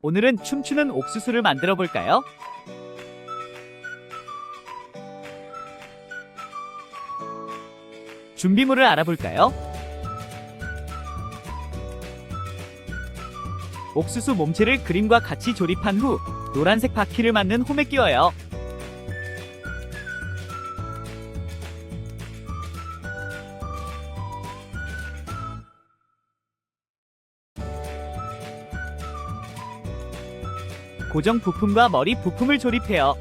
오늘은 춤추는 옥수수를 만들어 볼까요? 준비물을 알아볼까요? 옥수수 몸체를 그림과 같이 조립한 후 노란색 바퀴를 맞는 홈에 끼워요. 고정 부품과 머리 부품을 조립해요.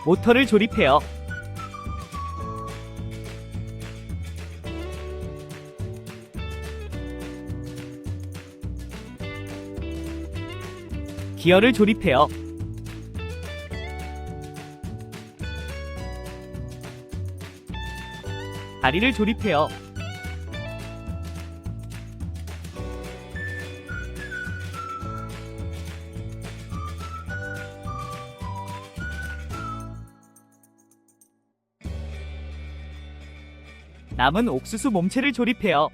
모터를 조립해요. 기어를 조립해요. 다리를 조립해요. 남은 옥수수 몸체를 조립해요.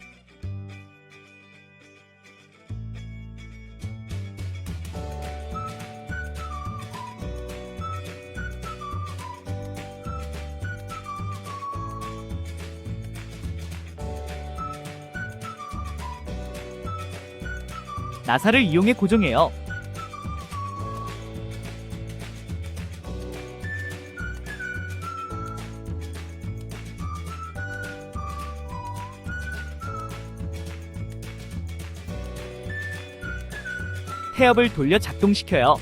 나사를 이용해 고정해요. 태엽을 돌려 작동시켜요.